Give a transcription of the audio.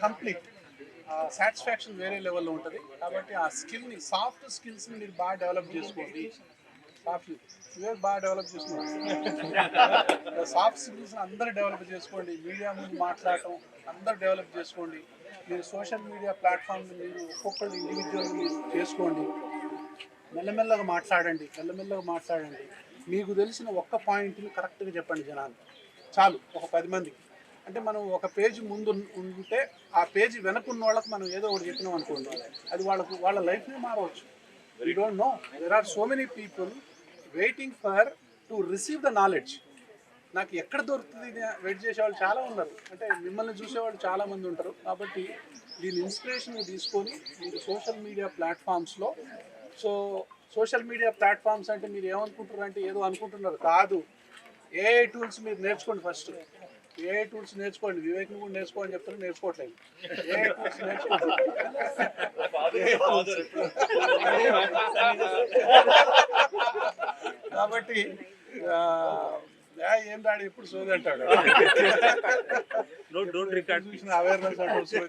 Complete satisfaction వేరే లెవెల్లో ఉంటుంది. కాబట్టి ఆ స్కిల్ని, సాఫ్ట్ స్కిల్స్ని మీరు బాగా డెవలప్ చేసుకోండి. బాగా డెవలప్ చేసుకోండి. సాఫ్ట్ స్కిల్స్ని అందరూ డెవలప్ చేసుకోండి. మీడియా ముందు మాట్లాడటం అందరూ డెవలప్ చేసుకోండి. మీరు సోషల్ మీడియా ప్లాట్ఫామ్ని మీరు ఒక్కొక్కరు ఇండివిజువల్ మీరు చేసుకోండి. మెల్లమెల్లగా మాట్లాడండి. మీకు తెలిసిన ఒక్క పాయింట్ని కరెక్ట్గా చెప్పండి జనాలు చాలు. ఒక 10 మందికి అంటే మనం ఒక పేజీ ముందు ఉంటే ఆ పేజీ వెనకున్న వాళ్ళకి మనం ఏదో ఒకటి చెప్పినాం అనుకోండి, అది వాళ్ళ లైఫ్ని మారవచ్చు. You don't know, there are so many people waiting for to receive the knowledge. నాకు ఎక్కడ దొరుకుతుంది వెయిట్ చేసేవాళ్ళు చాలా ఉన్నారు. అంటే మిమ్మల్ని చూసేవాళ్ళు చాలామంది ఉంటారు. కాబట్టి దీని ఇన్స్పిరేషన్ తీసుకొని మీరు సోషల్ మీడియా ప్లాట్ఫామ్స్లో, సోషల్ మీడియా ప్లాట్ఫామ్స్ అంటే మీరు ఏమనుకుంటున్నారు అంటే ఏదో అనుకుంటున్నారు కాదు. ఏఐ టూల్స్ మీరు నేర్చుకోండి. ఫస్ట్ ఏఐ టూల్స్ నేర్చుకోండి. వివేక్ని కూడా నేర్చుకోని చెప్తారు, నేర్చుకోవట్లేదు. ఏఐ టూల్స్ నేర్చుకోండి. కాబట్టి ఏం రాడు ఎప్పుడు సోది అంటాడు. చూసిన అవేర్నెస్ అంటాడు సోది.